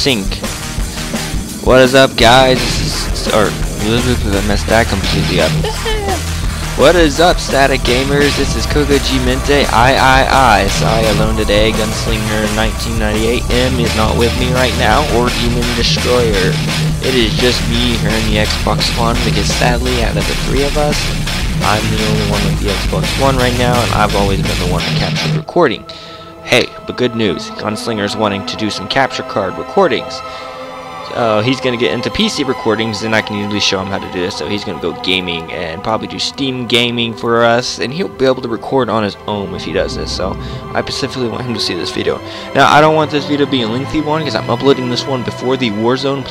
sync. What is up, guys? I messed that completely up. What is up, Static Gamers? This is Koga G Mente. I. Sorry, alone today. Gunslinger 1998 M is not with me right now, or Demon Destroyer. It is just me here in the Xbox One, because sadly, out of the three of us, I'm the only one with the Xbox One right now, and I've always been the one to capture the recording. Hey, but good news, Gunslinger's wanting to do some capture card recordings. So he's going to get into PC recordings, and I can usually show him how to do this. So he's going to go gaming and probably do Steam gaming for us, and he'll be able to record on his own if he does this. So I specifically want him to see this video. Now, I don't want this video to be a lengthy one because I'm uploading this one before the Warzone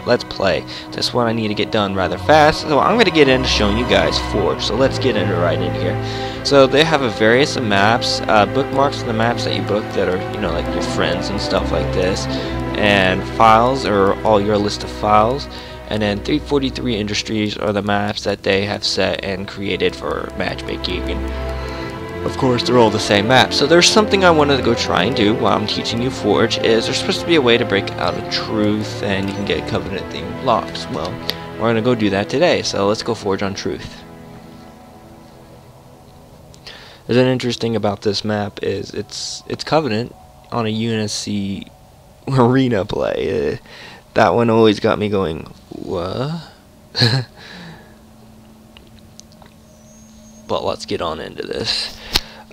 Let's Play. This one I need to get done rather fast, so I'm going to get into showing you guys Forge. So let's get into right in here. So they have a various maps, bookmarks for the maps that you book that are, you know, like your friends and stuff like this, and files or all your list of files, and then 343 Industries are the maps that they have set and created for matchmaking, and of course they're all the same maps. So there's something I wanted to go try and do while I'm teaching you Forge. Is there's supposed to be a way to break out of Truth and you can get Covenant themed blocks. Well, we're gonna go do that today, so let's go Forge on Truth. There's an interesting about this map is it's Covenant on a UNSC arena play. That one always got me going, what? But let's get on into this.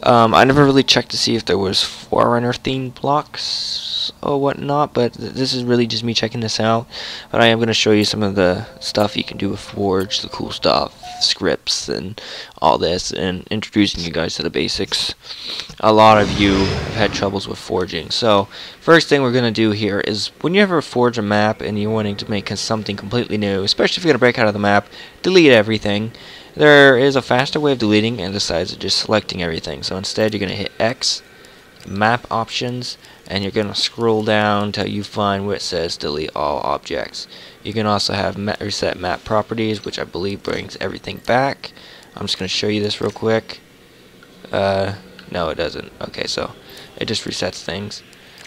I never really checked to see if there was Forerunner themed blocks or whatnot, but this is really just me checking this out. But I am going to show you some of the stuff you can do with Forge, the cool stuff, scripts, and all this, and introducing you guys to the basics. A lot of you have had troubles with forging. So first thing we're going to do here is when you ever forge a map and you're wanting to make something completely new, especially if you're going to break out of the map, delete everything. There is a faster way of deleting, and besides just selecting everything. So instead you're going to hit X, map options, and you're going to scroll down until you find where it says delete all objects. You can also have reset map properties, which I believe brings everything back. I'm just going to show you this real quick. No, it doesn't. Okay, so it just resets things.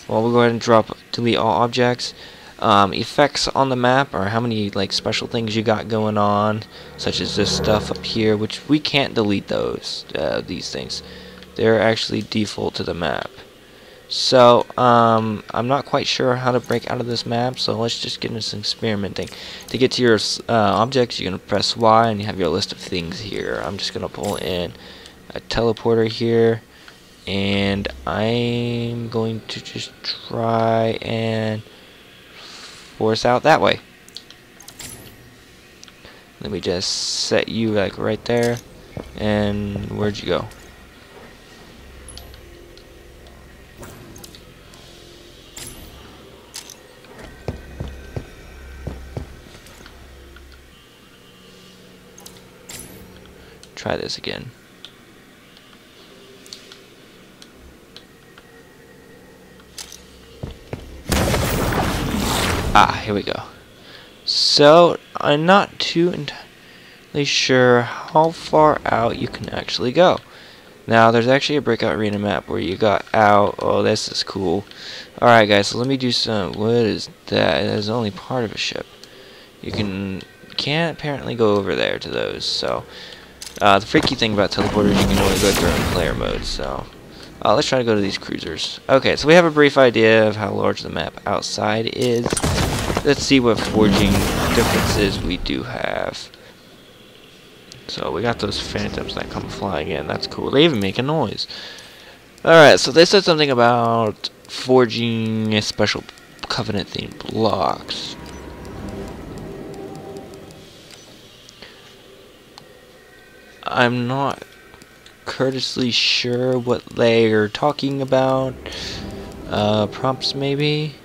Well, we'll go ahead and drop delete all objects. Effects on the map are how many like special things you got going on, such as this stuff up here, which we can't delete those. These things, they're actually default to the map. So I'm not quite sure how to break out of this map, so let's just get into some experimenting. To get to your objects, you're going to press Y and you have your list of things here. I'm just going to pull in a teleporter here, and I'm going to just try and force out that way. Let me just set you like right there, and where'd you go? Try this again. Ah, here we go. So, I'm not too entirely sure how far out you can actually go. Now, there's actually a breakout arena map where you got out. Oh, this is cool. Alright guys, so let me do some. What is that? That is only part of a ship. You can't apparently go over there to those. So, the freaky thing about teleporters, you can only go through in player mode. So, let's try to go to these cruisers. Okay, so we have a brief idea of how large the map outside is. Let's see what forging differences we do have. So we got those phantoms that come flying in. That's cool. They even make a noise. Alright, so they said something about forging special Covenant themed blocks. I'm not courteously sure what they are talking about. Prompts maybe?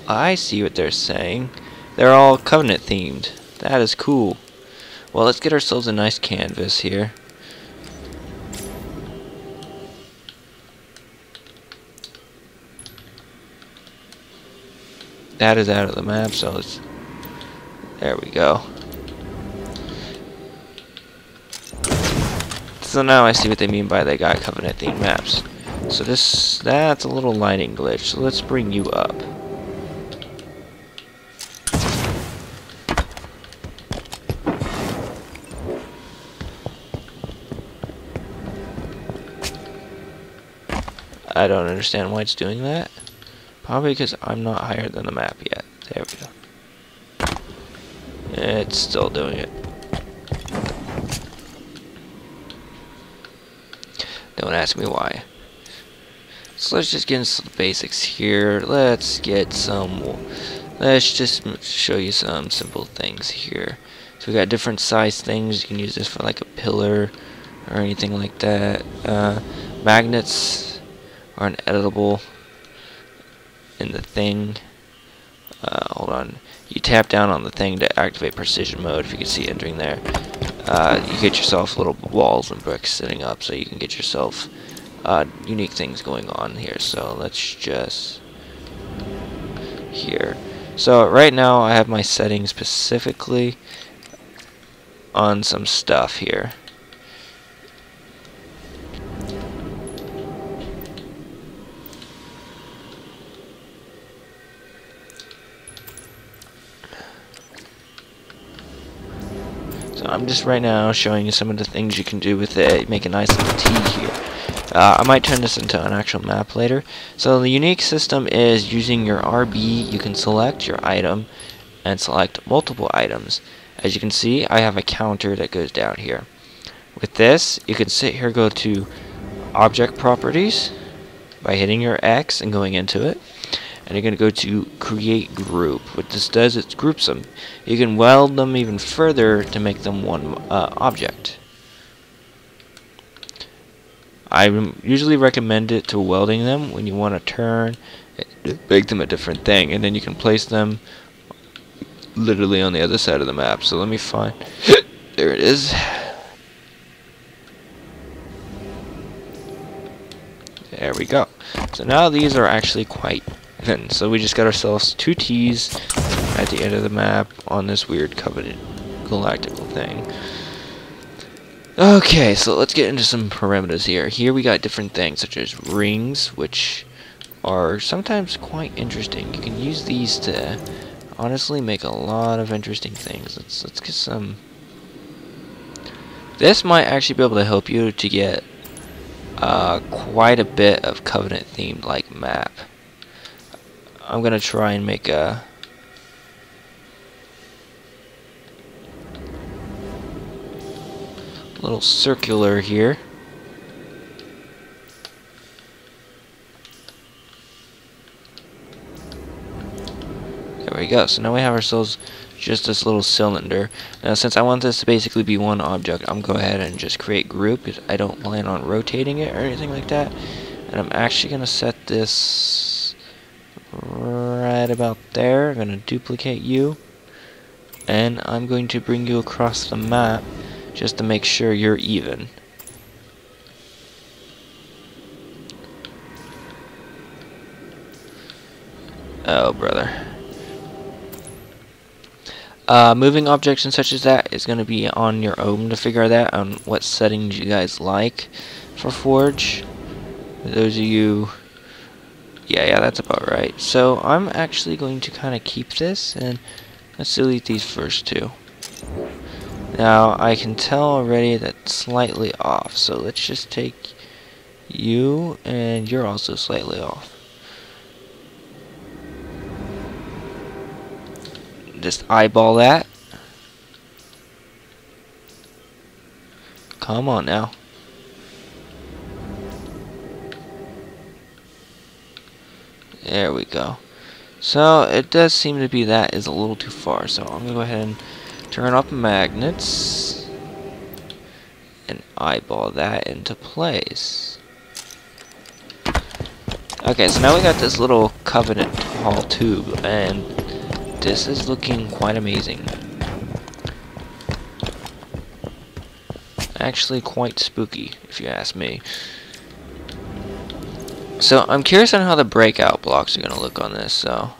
I see what they're saying. They're all Covenant themed. That is cool. Well, let's get ourselves a nice canvas here. that is out of the map, so it's, there we go. So now I see what they mean by they got Covenant themed maps. So that's a little lighting glitch, so let's bring you up. I don't understand why it's doing that. Probably because I'm not higher than the map yet. There we go. It's still doing it. Don't ask me why. So let's just get into some basics here. Let's just show you some simple things here. So we got different size things. You can use this for like a pillar or anything like that. Magnets are an editable in the thing. Hold on. You tap down on the thing to activate precision mode. If you can see entering there. You get yourself little walls and bricks sitting up, so you can get yourself unique things going on here. So let's just here. So right now I have my settings specifically on some stuff here. So I'm just right now showing you some of the things you can do with it. Make a nice little T here. I might turn this into an actual map later. So the unique system is using your RB, you can select your item and select multiple items. As you can see, I have a counter that goes down here. With this, you can sit here, go to object properties by hitting your X and going into it. And you're going to go to create group. What this does, it groups them. You can weld them even further to make them one object. I usually recommend it to welding them when you want to turn, make them a different thing, and then you can place them literally on the other side of the map. So let me find, there it is. There we go. So now these are actually quite thin. So we just got ourselves 2 T's at the end of the map on this weird Covenant galactical thing. Okay, so let's get into some parameters here. Here we got different things such as rings, which are sometimes quite interesting. You can use these to honestly make a lot of interesting things. Let's get some. This might actually be able to help you to get quite a bit of Covenant themed like map. I'm gonna try and make a little circular here. There we go. So now we have ourselves just this little cylinder. Now since I want this to basically be one object, I'm going to go ahead and just create group because I don't plan on rotating it or anything like that. And I'm actually going to set this right about there. I'm going to duplicate you. And I'm going to bring you across the map just to make sure you're even. Oh, brother. Moving objects and such as that is going to be on your own to figure that on what settings you guys like for Forge. For those of you, yeah, that's about right. So I'm actually going to kind of keep this, and let's delete these first 2. Now I can tell already that's slightly off, so let's just take you, and you're also slightly off. Just eyeball that. Come on now. There we go. So it does seem to be that is a little too far, so I'm gonna go ahead and turn off magnets and eyeball that into place. Okay, so now we got this little Covenant Hall tube, and this is looking quite amazing. Actually quite spooky, if you ask me. So I'm curious on how the breakout blocks are going to look on this. So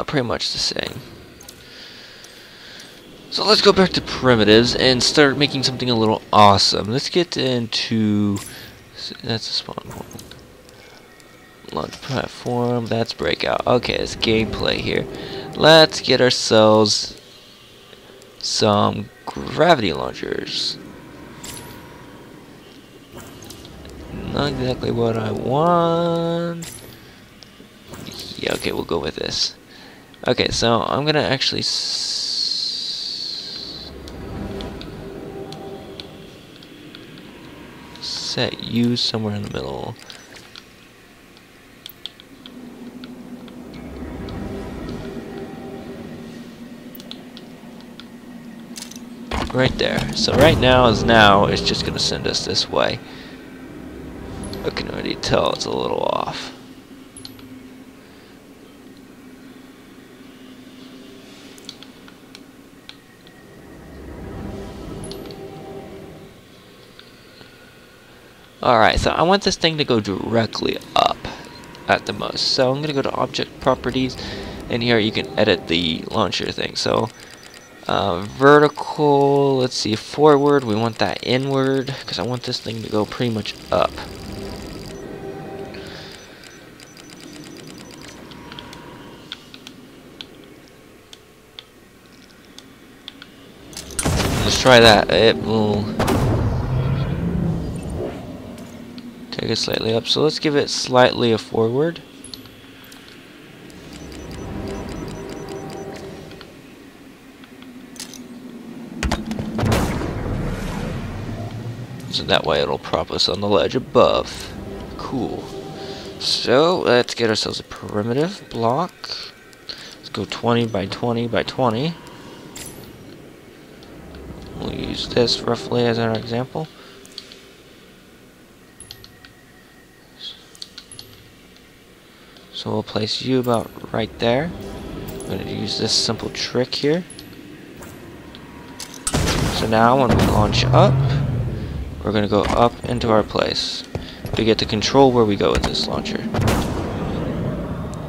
pretty much the same. So let's go back to primitives and start making something a little awesome. Let's get into... That's a spawn point. Launch platform, that's breakout. Okay, it's gameplay here. Let's get ourselves some gravity launchers. Not exactly what I want. Yeah, okay, we'll go with this. Okay, so I'm gonna actually set you somewhere in the middle. Right there. So right now it's just gonna send us this way. I can already tell it's a little off. Alright, so I want this thing to go directly up at the most. So I'm gonna go to object properties, and here you can edit the launcher thing. So vertical, let's see, forward, we want that inward, because I want this thing to go pretty much up. Let's try that. It will take it slightly up, so let's give it slightly a forward. So that way it'll prop us on the ledge above. Cool. So let's get ourselves a primitive block. Let's go 20 by 20 by 20. We'll use this roughly as our example. So we'll place you about right there. I'm going to use this simple trick here. So now when we launch up, we're going to go up into our place. We get to control where we go with this launcher.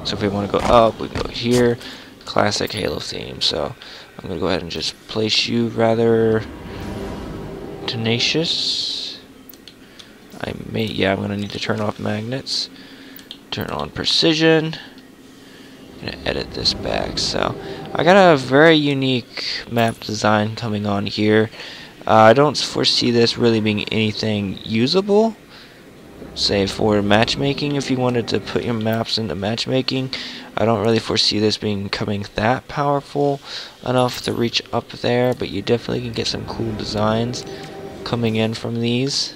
So if we want to go up, we go here. Classic Halo theme. So I'm going to go ahead and just place you rather tenacious. I'm going to need to turn off magnets. Turn on precision. I'm going to edit this back. So I got a very unique map design coming on here. I don't foresee this really being anything usable. Say for matchmaking, if you wanted to put your maps into matchmaking, I don't really foresee this becoming that powerful enough to reach up there, but you definitely can get some cool designs coming in from these.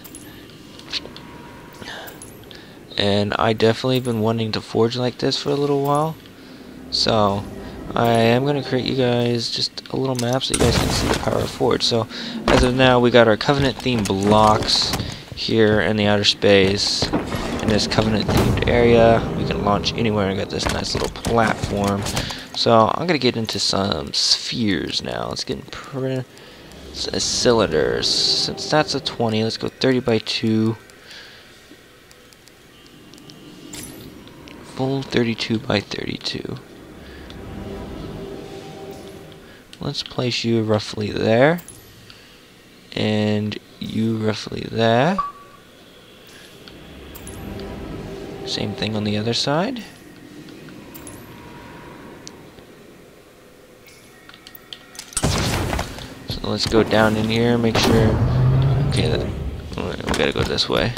And I definitely been wanting to forge like this for a little while, so I am going to create you guys just a little map so you guys can see the power of forge. So as of now, we got our Covenant themed blocks here in the outer space. In this Covenant themed area, we can launch anywhere and get this nice little platform. So I'm going to get into some spheres now. Let's get in cylinders. Since that's a 20, let's go 30 by 2. Full 32 by 32. Let's place you roughly there, and you roughly there. Same thing on the other side. So let's go down in here, make sure. Okay, we gotta go this way.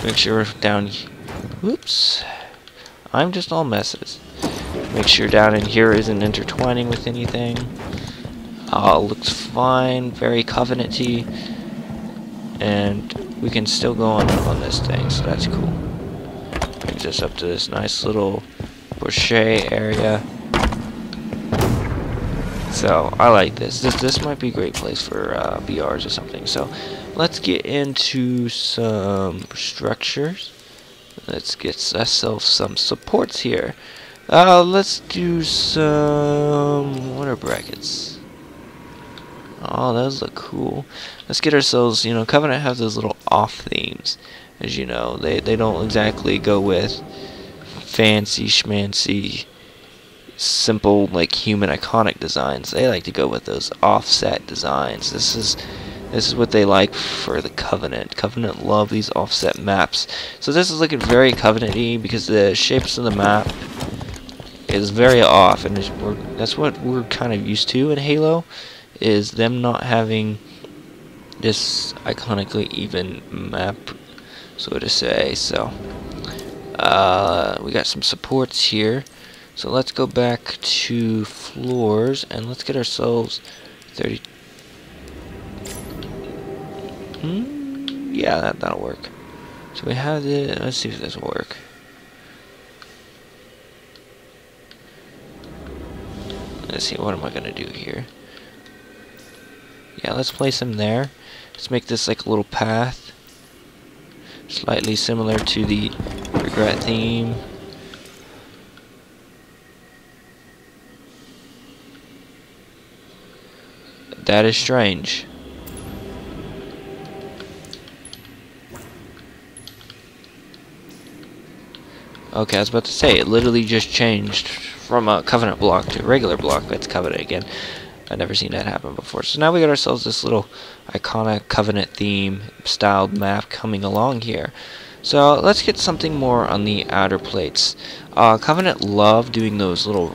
Make sure we're down. Whoops. I'm just all messes. Make sure down in here isn't intertwining with anything. Looks fine, very Covenant-y. And we can still go on this thing, so that's cool. Brings us up to this nice little brochet area. So I like this. This might be a great place for BRs or something. So let's get into some structures. Let's get ourselves some supports here. Let's do some water brackets. Oh, those look cool. Let's get ourselves, you know, Covenant has those little off themes. As you know, they don't exactly go with fancy schmancy simple like human iconic designs. They like to go with those offset designs. This is what they like for the Covenant. Covenant love these offset maps. So this is looking very Covenant-y because the shapes of the map is very off, and that's what we're kind of used to in Halo, is them not having this iconically even map, so to say. So we got some supports here. So let's go back to floors and let's get ourselves 30. Yeah, that'll work. So we have the. Let's see if this will work. Let's see, what am I gonna do here? Yeah, let's place him there. Let's make this like a little path, slightly similar to the regret theme. That is strange. Okay, I was about to say, it literally just changed from a Covenant block to a regular block. That's Covenant again. I've never seen that happen before. So now we got ourselves this little iconic Covenant theme styled map coming along here. So let's get something more on the outer plates. Covenant love doing those little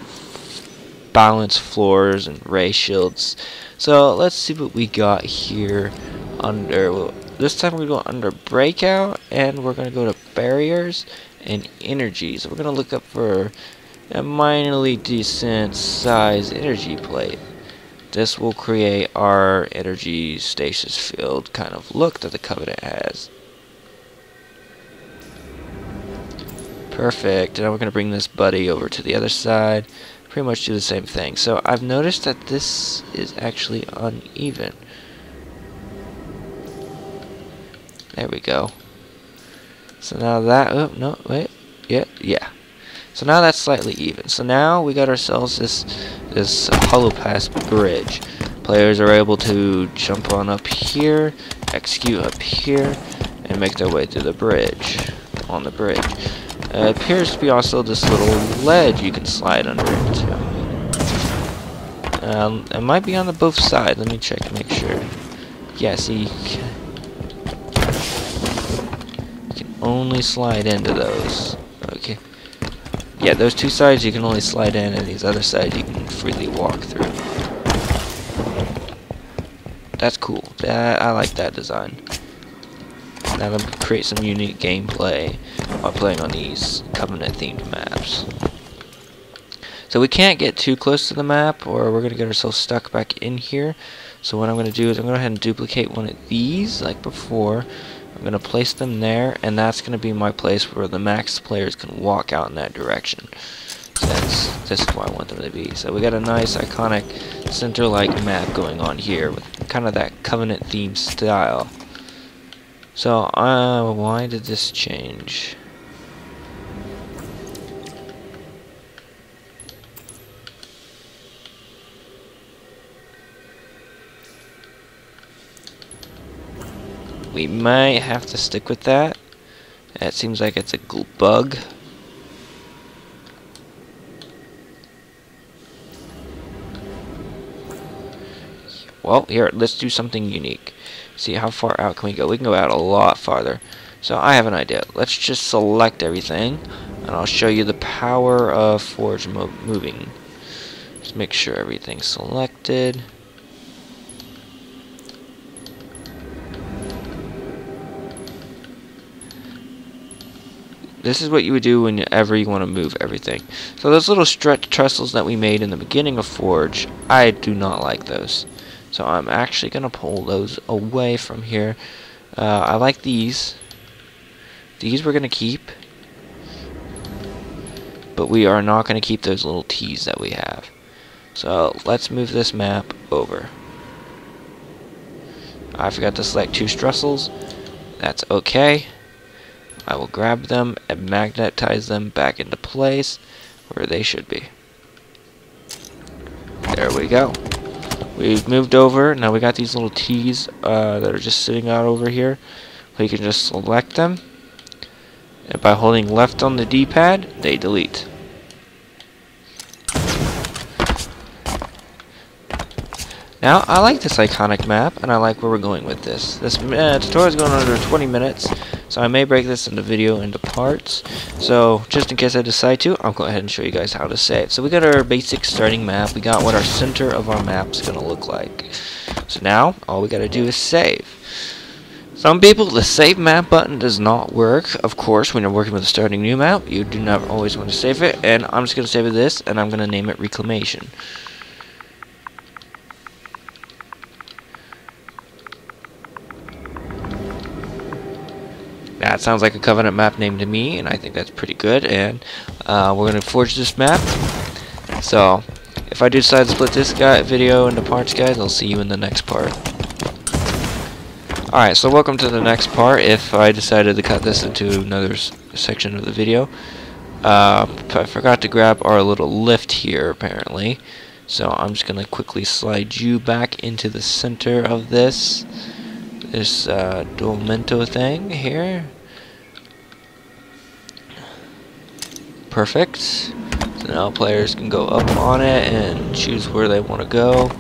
balanced floors and ray shields. So let's see what we got here under. Well, this time we're going to go under breakout, and we're going to go to barriers and energy. So we're going to look up for a minorly decent size energy plate. This will create our energy stasis field kind of look that the Covenant has. Perfect. And now we're going to bring this buddy over to the other side. Pretty much do the same thing. So I've noticed that this is actually uneven. There we go. So now that, oh no, wait, yeah. So now that's slightly even. So now we got ourselves this hollow pass bridge. Players are able to jump on up here, execute up here, and make their way through the bridge. On the bridge. It appears to be also this little ledge you can slide under into. It might be on the both sides. Let me check, make sure. Yeah, see, you can only slide into those. Okay. Yeah, those two sides you can only slide in, and these other sides you can freely walk through. That's cool. I like that design. That'll create some unique gameplay while playing on these Covenant themed maps. So we can't get too close to the map, or we're going to get ourselves stuck back in here. So what I'm going to do is I'm going to go ahead and duplicate one of these like before. I'm going to place them there, and that's going to be my place where the max players can walk out in that direction. So this is where I want them to be. So we got a nice iconic center-like map going on here with kind of that Covenant theme style. So why did this change? We might have to stick with that. It seems like it's a bug. Well, here, let's do something unique. See, how far out can we go? We can go out a lot farther. So I have an idea. Let's just select everything, and I'll show you the power of Forge moving. Just make sure everything's selected. This is what you would do whenever you want to move everything. So those little stretch trestles that we made in the beginning of Forge, I do not like those. So I'm actually going to pull those away from here. I like these. These we're going to keep. But we are not going to keep those little T's that we have. So let's move this map over. I forgot to select two trestles. That's okay. I will grab them and magnetize them back into place where they should be. There we go. We've moved over. Now we got these little T's that are just sitting out over here. We can just select them. And by holding left on the D-pad, they delete. Now, I like this iconic map, and I like where we're going with this. This tutorial is going under 20 minutes, so I may break this into parts. So, just in case I decide to, I'll go ahead and show you guys how to save. So we got our basic starting map. We got what our center of our map's going to look like. So now, all we got to do is save. Some people, the save map button does not work. Of course, when you're working with a starting new map, you do not always want to save it. And I'm just going to save it this, and I'm going to name it Reclamation. That sounds like a Covenant map name to me, and I think that's pretty good. And we're going to forge this map. So, if I do decide to split this video into parts, guys, I'll see you in the next part. Alright, so welcome to the next part. If I decided to cut this into another section of the video, I forgot to grab our little lift here, apparently. So I'm just going to quickly slide you back into the center of this Dolmento thing here. Perfect. So now players can go up on it and choose where they want to go.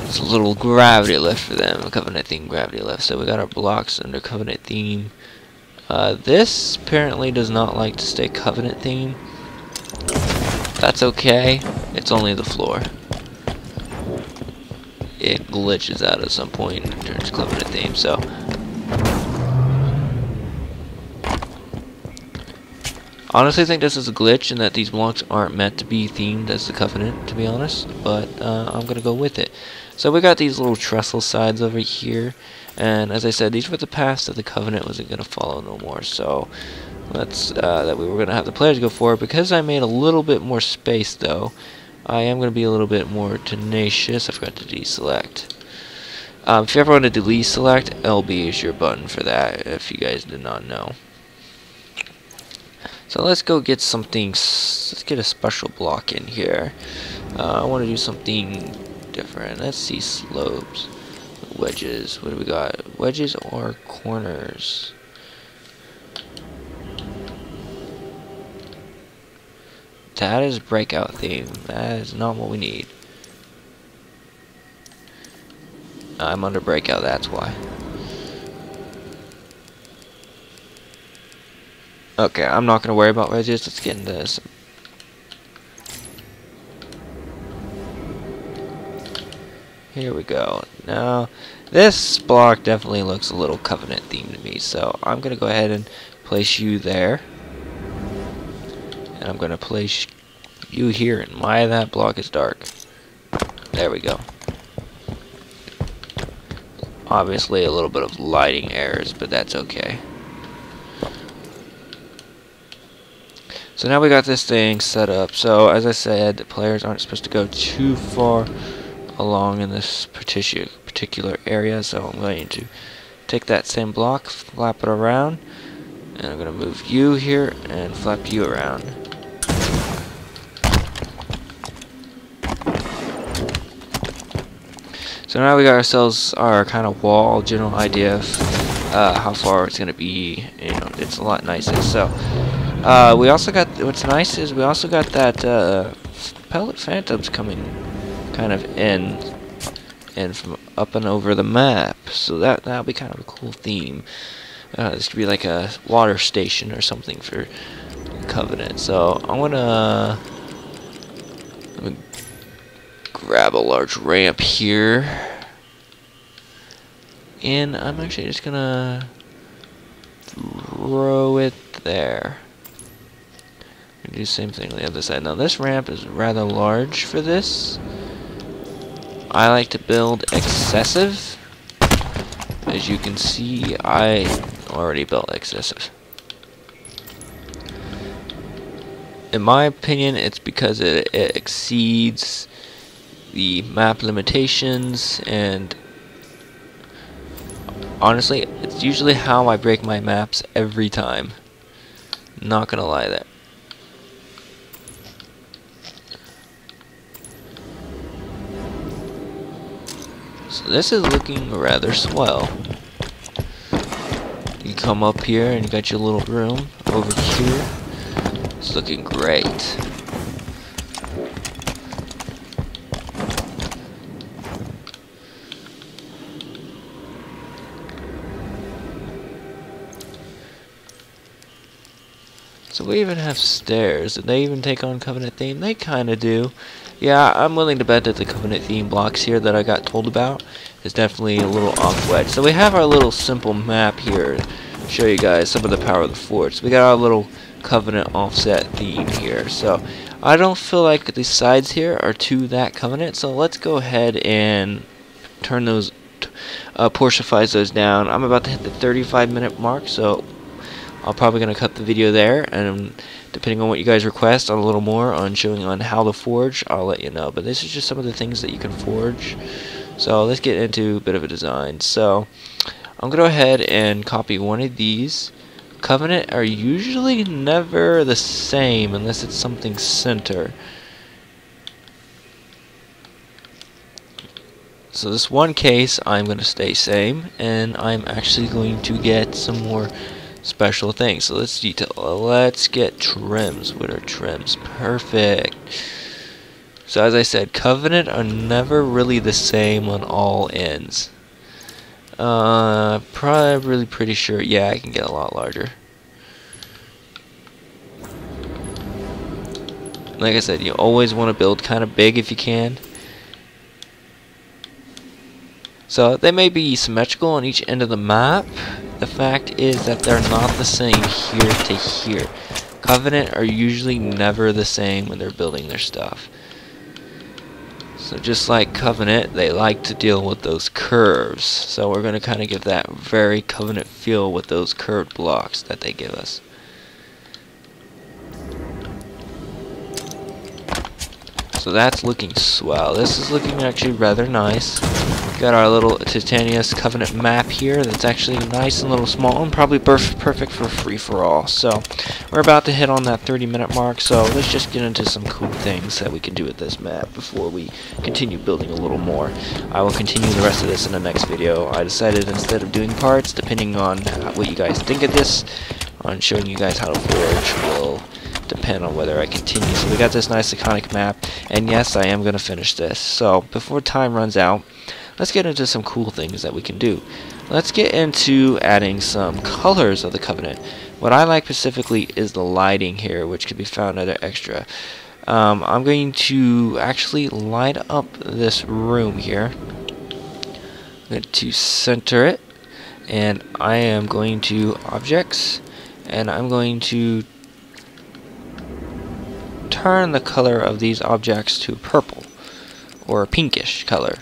It's a little gravity lift for them, a Covenant theme gravity lift. So we got our blocks under Covenant theme. This apparently does not like to stay Covenant theme. That's okay. It's only the floor. It glitches out at some point and turns Covenant theme. So honestly, I think this is a glitch and that these blocks aren't meant to be themed as the Covenant, to be honest. But I'm gonna go with it. So we got these little trestle sides over here, and as I said, these were the paths that the Covenant wasn't gonna follow no more. So let's that we were gonna have the players go for it. Because I made a little bit more space, though, I am gonna be a little bit more tenacious. I forgot to deselect. If you ever want to delete select, LB is your button for that. If you guys did not know. So let's go get something. Let's get a special block in here. I want to do something different. Let's see, slopes, wedges. What do we got? Wedges or corners? That is breakout theme. That is not what we need. I'm under breakout, that's why. Okay, I'm not gonna worry about wedges. Let's get into this. Here we go. Now, this block definitely looks a little Covenant themed to me, so I'm gonna go ahead and place you there. And I'm gonna place you here, and why that block is dark. There we go. Obviously a little bit of lighting errors, but that's okay. So now we got this thing set up. So as I said, the players aren't supposed to go too far along in this particular area. So I'm going to take that same block, flap it around, and I'm going to move you here and flap you around. So now we got ourselves our kind of wall, general idea of how far it's going to be. You know, it's a lot nicer. So we also got, what's nice is we also got that pellet phantoms coming kind of in from up and over the map. So that'll be kind of a cool theme. This could be like a water station or something for Covenant. So I'm gonna let me grab a large ramp here, and I'm actually just gonna throw it there. Do the same thing on the other side. Now this ramp is rather large for this. I like to build excessive. As you can see, I already built excessive. In my opinion, it's because it exceeds the map limitations, and honestly, it's usually how I break my maps every time. Not gonna lie there. So this is looking rather swell. You come up here and you got your little room over here. It's looking great. So we even have stairs. Did they even take on Covenant theme? They kinda do. Yeah, I'm willing to bet that the Covenant theme blocks here that I got told about is definitely a little off-wedge. So we have our little simple map here to show you guys some of the power of the forge. So we got our little Covenant offset theme here. So I don't feel like the sides here are to that Covenant, so let's go ahead and turn those, Portifies those down. I'm about to hit the 35-minute mark, so I'm probably going to cut the video there, and depending on what you guys request, on a little more on showing on how to forge, I'll let you know. But this is just some of the things that you can forge. So let's get into a bit of a design. So I'm going to go ahead and copy one of these. Covenant are usually never the same unless it's something center. So this one case I'm going to stay same, and I'm actually going to get some more special things. So let's detail. Let's get trims. What are trims? Perfect. So as I said, Covenant are never really the same on all ends. Probably pretty sure. Yeah, I can get a lot larger. Like I said, you always want to build kind of big if you can. So they may be symmetrical on each end of the map. The fact is that they're not the same here to here. Covenant are usually never the same when they're building their stuff. So just like Covenant, they like to deal with those curves. So we're going to kind of give that very Covenant feel with those curved blocks that they give us. So that's looking swell. This is looking actually rather nice. Got our little Titanius Covenant map here that's actually nice and little small and probably perfect for free-for-all. So we're about to hit on that 30-minute mark, so let's just get into some cool things that we can do with this map before we continue building a little more. I will continue the rest of this in the next video. I decided instead of doing parts, depending on what you guys think of this, on showing you guys how to forge will depend on whether I continue. So we got this nice iconic map, and yes, I am going to finish this. So before time runs out, let's get into some cool things that we can do. Let's get into adding some colors of the Covenant. What I like specifically is the lighting here, which can be found under extra. I'm going to actually light up this room here. I'm going to center it, and I am going to objects, and I'm going to turn the color of these objects to purple or a pinkish color,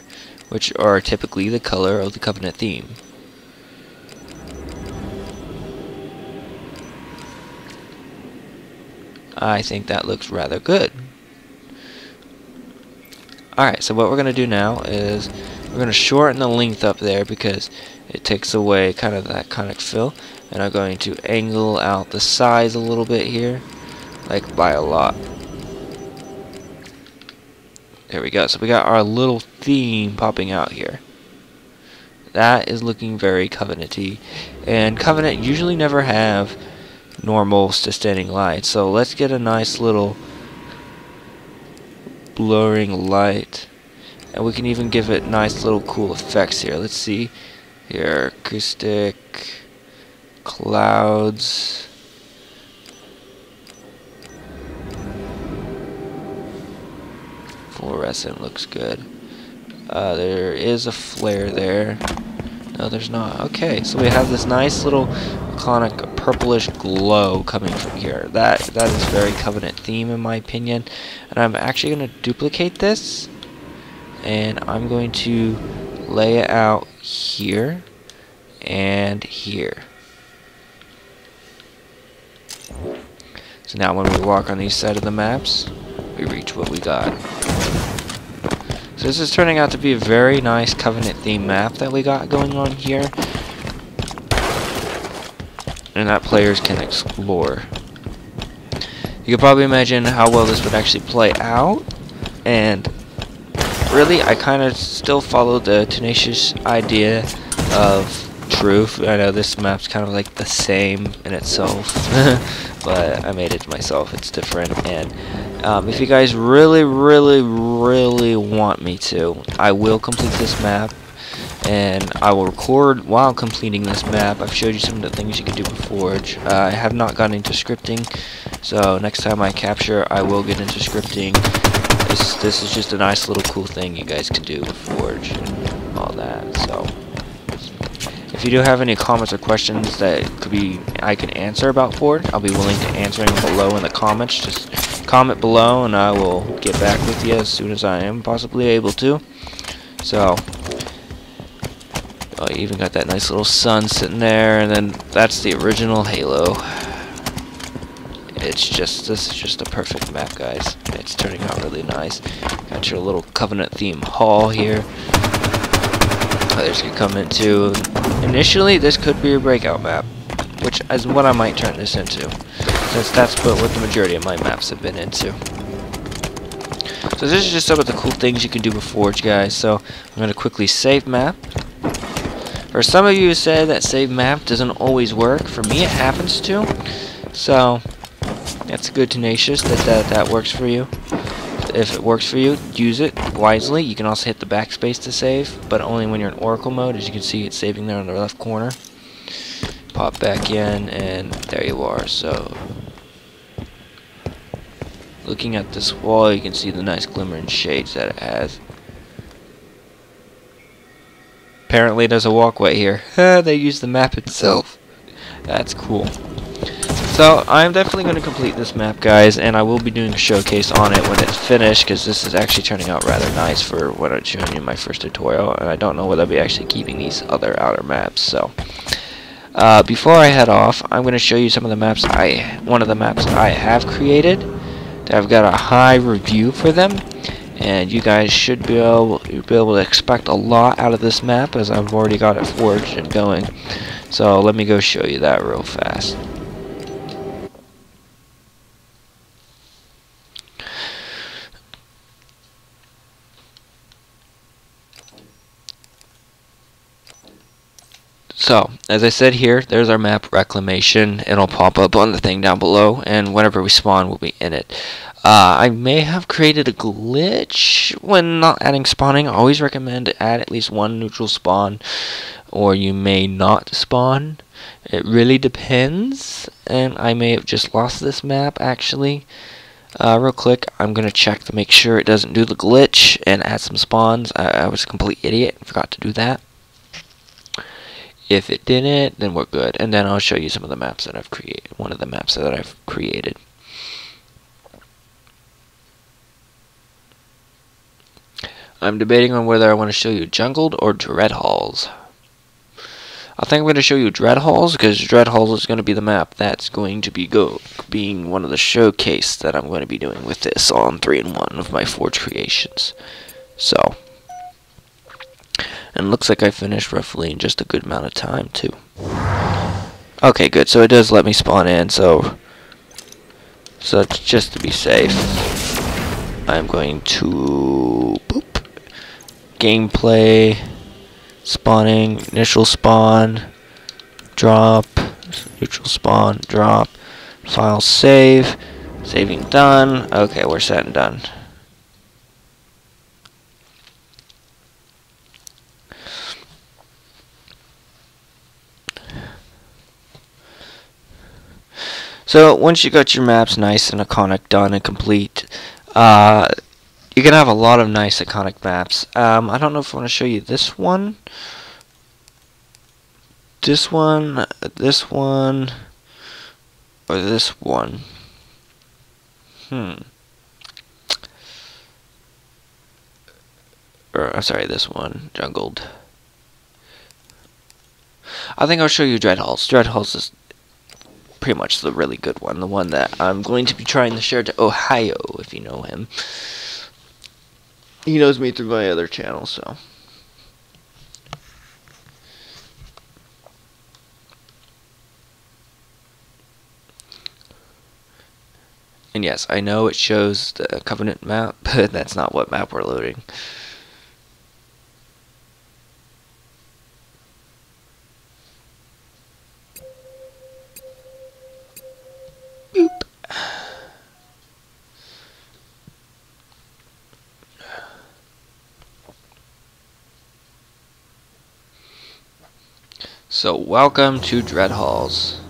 which are typically the color of the Covenant theme. I think that looks rather good. Alright, so what we're going to do now is we're going to shorten the length up there because it takes away kind of that iconic feel, and I'm going to angle out the size a little bit here, like by a lot. There we go. So we got our little theme popping out here. That is looking very Covenant-y. And Covenant usually never have normal sustaining light. So let's get a nice little blurring light. And we can even give it nice little cool effects here. Let's see. Here, acoustic, clouds. Fluorescent looks good. There is a flare there. No, there's not. Okay, so we have this nice little iconic purplish glow coming from here. That is very Covenant theme in my opinion. And I'm actually going to duplicate this, and I'm going to lay it out here and here. So now when we walk on each side of the maps, we reach what we got. So this is turning out to be a very nice Covenant theme map that we got going on here, and that players can explore. You can probably imagine how well this would actually play out, and really I kind of still follow the tenacious idea of truth. I know this map's kind of like the same in itself, but I made it myself. It's different, and if you guys really want me to, I will complete this map and I will record while completing this map. I've showed you some of the things you can do with Forge. I have not gotten into scripting, so next time I capture, I will get into scripting. This is just a nice little cool thing you guys can do with Forge and all that. So, if you do have any comments or questions that I can answer about Forge, I'll be willing to answer them below in the comments. Just comment below, and I will get back with you as soon as I am possibly able to. So. Oh, you even got that nice little sun sitting there, and then that's the original Halo. This is just a perfect map, guys. It's turning out really nice. Got your little Covenant theme hall here. Others can come into. Initially, this could be a breakout map, which is what I might turn this into, since that's what the majority of my maps have been into. So this is just some of the cool things you can do with Forge, guys. So I'm going to quickly save map. For some of you who say that save map doesn't always work, for me it happens to. So that's good tenacious that works for you. If it works for you, use it wisely. You can also hit the backspace to save, but only when you're in Oracle mode. As you can see, it's saving there in the left corner. Pop back in, and there you are. So looking at this wall, you can see the nice glimmering shades that it has. Apparently there's a walkway here. They use the map itself. That's cool. So I'm definitely going to complete this map, guys, and I will be doing a showcase on it when it's finished, because this is actually turning out rather nice for what I'm showing you in my first tutorial, and I don't know whether I'll be actually keeping these other outer maps. So before I head off, I'm going to show you some of the maps one of the maps I have created. I've got a high review for them. And you guys should be able to expect a lot out of this map, as I've already got it forged and going. So let me go show you that real fast. So, as I said here, there's our map, Reclamation. It'll pop up on the thing down below, and whenever we spawn, we'll be in it. I may have created a glitch when not adding spawning. I always recommend to add at least one neutral spawn, or you may not spawn. It really depends, and I may have just lost this map, actually. Real quick, I'm going to check to make sure it doesn't do the glitch and add some spawns. I was a complete idiot, forgot to do that. If it didn't, then we're good. And then I'll show you some of the maps that I've created. One of the maps that I've created. I'm debating on whether I want to show you Jungled or Dread Halls. I think I'm going to show you Dread Halls, because Dread Halls is going to be the map that's going to be being one of the showcase that I'm going to be doing with this on 3-in-1 of my Forge creations. So. And looks like I finished roughly in just a good amount of time, too. Okay, good. So it does let me spawn in, so just to be safe, I'm going to gameplay, spawning, initial spawn, drop, neutral spawn, drop, file save, saving done. Okay, we're set and done. So once you got your maps nice and iconic done and complete, you're gonna have a lot of nice iconic maps. I don't know if I want to show you this one, or this one. Or I'm sorry, this one, Jungled. I think I'll show you Dread Halls. Dread Halls is pretty much the really good one, the one that I'm going to be trying to share to Ohio, if you know him. He knows me through my other channel, so. And yes, I know it shows the Covenant map, but that's not what map we're loading. Boop. So welcome to Dread Halls.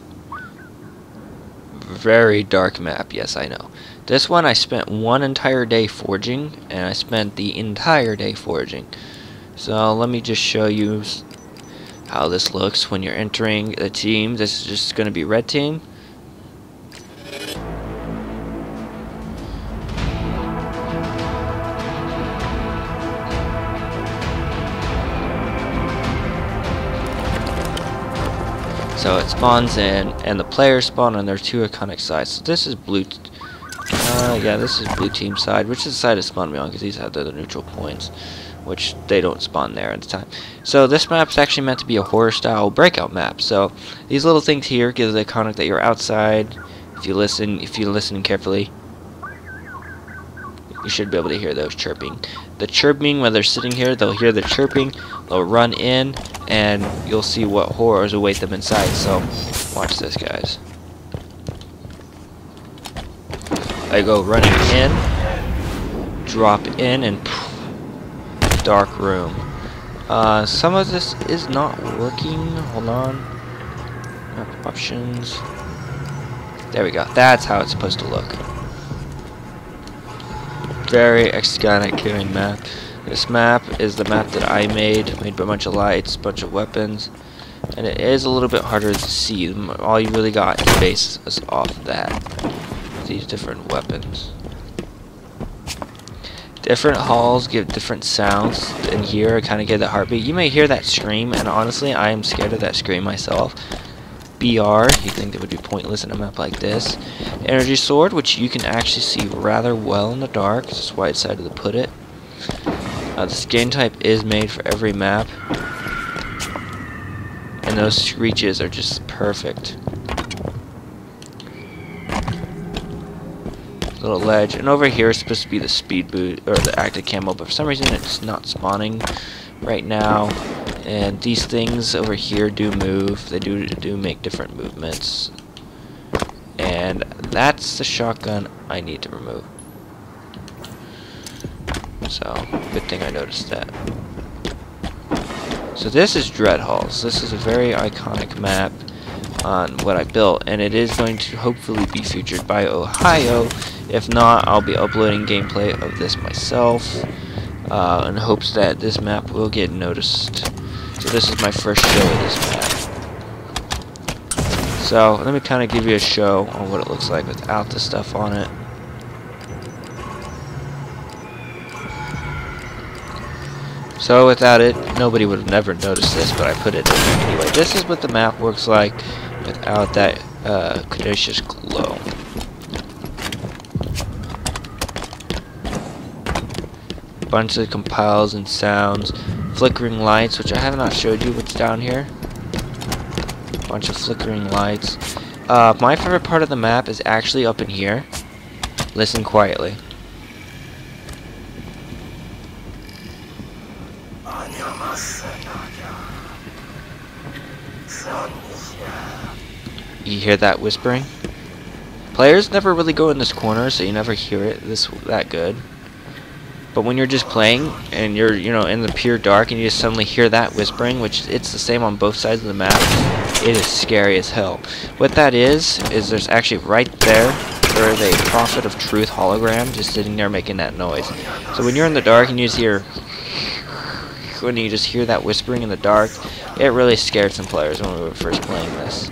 Very dark map, yes I know. This one I spent one entire day forging, and I spent the entire day forging. So let me just show you how this looks when you're entering the team. This is just going to be red team. So it spawns in, and the players spawn on their two iconic sides. So this is blue. Yeah, this is blue team side, which is the side it spawned me on because these have the neutral points, which they don't spawn there at the time. So this map is actually meant to be a horror-style breakout map. So these little things here give the iconic that you're outside. If you listen carefully, you should be able to hear those chirping. The chirping, when they're sitting here, they'll hear the chirping. They'll run in, and you'll see what horrors await them inside. So watch this, guys. I go running in, drop in, and poof, dark room. Some of this is not working. Hold on. Map options. There we go. That's how it's supposed to look. Very iconic killing map. This map is the map that I made by a bunch of lights, a bunch of weapons, and it is a little bit harder to see. All you really got is base off that. These different weapons. Different halls give different sounds. In here, I kind of get the heartbeat. You may hear that scream, and honestly, I am scared of that scream myself. BR, you think that would be pointless in a map like this. Energy sword, which you can actually see rather well in the dark. That's why I decided to put it. The skin type is made for every map, and those screeches are just perfect. Little ledge, and over here is supposed to be the speed boot or the active camo, but for some reason it's not spawning right now. And these things over here do move. They do make different movements, and that's the shotgun I need to remove. So good thing I noticed that. So this is Dread Halls. This is a very iconic map on what I built, and it is going to hopefully be featured by Ohio. If not, I'll be uploading gameplay of this myself in hopes that this map will get noticed. So this is my first show of this map. So let me kind of give you a show on what it looks like without the stuff on it. So without it, nobody would have never noticed this, but I put it in there anyway. This is what the map looks like without that Caduceus glow. Bunch of compiles and sounds, flickering lights, which I have not showed you what's down here. Bunch of flickering lights. My favorite part of the map is actually up in here. Listen quietly. You hear that whispering? Players never really go in this corner, so you never hear it that good. But when you're just playing and you're, in the pure dark and you just suddenly hear that whispering, which it's the same on both sides of the map, it is scary as hell. What that is there's actually right there a Prophet of Truth hologram just sitting there making that noise. So when you're in the dark and you just hear that whispering in the dark, it really scared some players when we were first playing this.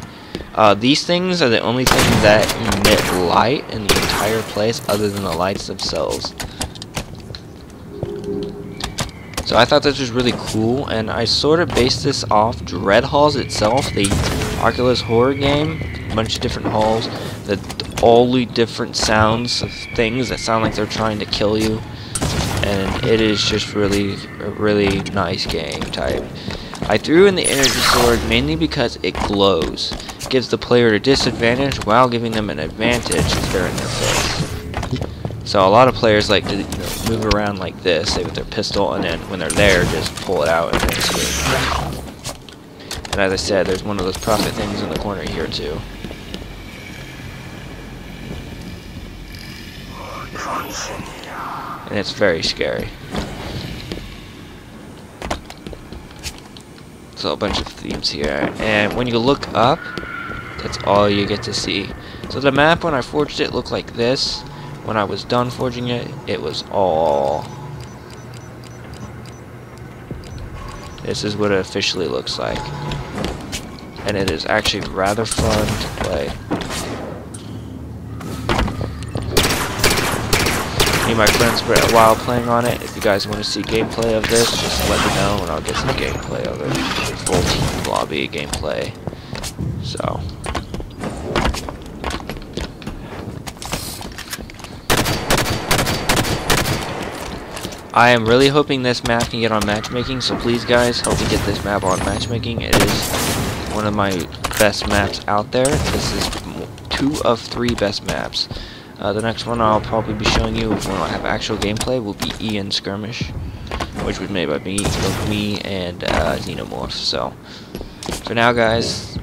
These things are the only things that emit light in the entire place other than the lights themselves. So I thought this was really cool, and I sort of based this off Dread Halls itself, the Oculus horror game. A bunch of different halls that all the different sounds of things that sound like they're trying to kill you, and it is just really a really nice game type. I threw in the energy sword mainly because it glows. It gives the player a disadvantage while giving them an advantage if they're in their face. So a lot of players like to move around like this, say with their pistol, and then when they're there, just pull it out and then escape. And as I said, there's one of those Prophet things in the corner here too. And it's very scary. So a bunch of themes here, and when you look up, that's all you get to see. So the map, when I forged it, looked like this. When I was done forging it, it was all... This is what it officially looks like. And it is actually rather fun to play. Me and my friends were a while playing on it. If you guys want to see gameplay of this, just let me know and I'll get some gameplay of it. Full team lobby gameplay. So... I am really hoping this map can get on matchmaking, so please guys, help me get this map on matchmaking. It is one of my best maps out there. This is 2 of 3 best maps. The next one I'll probably be showing you when I have actual gameplay will be Ian Skirmish, which was made by me and Xenomorph. So, for now guys,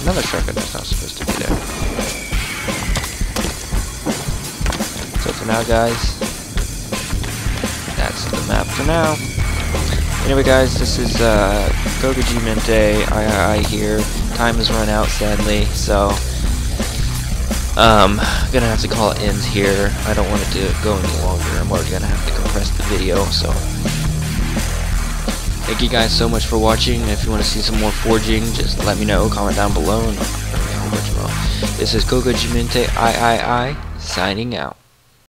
another shotgun that's not supposed to be there. So for now guys, that's the map for now. Anyway guys, this is Gogoji Mente, III here. Time has run out sadly, so I'm gonna have to call it ends here. I don't want it to go any longer. I'm already gonna have to compress the video, so thank you guys so much for watching. If you want to see some more forging, just let me know, comment down below, and I'll bring a whole bunch more. This is Gogoji Mente, III, signing out.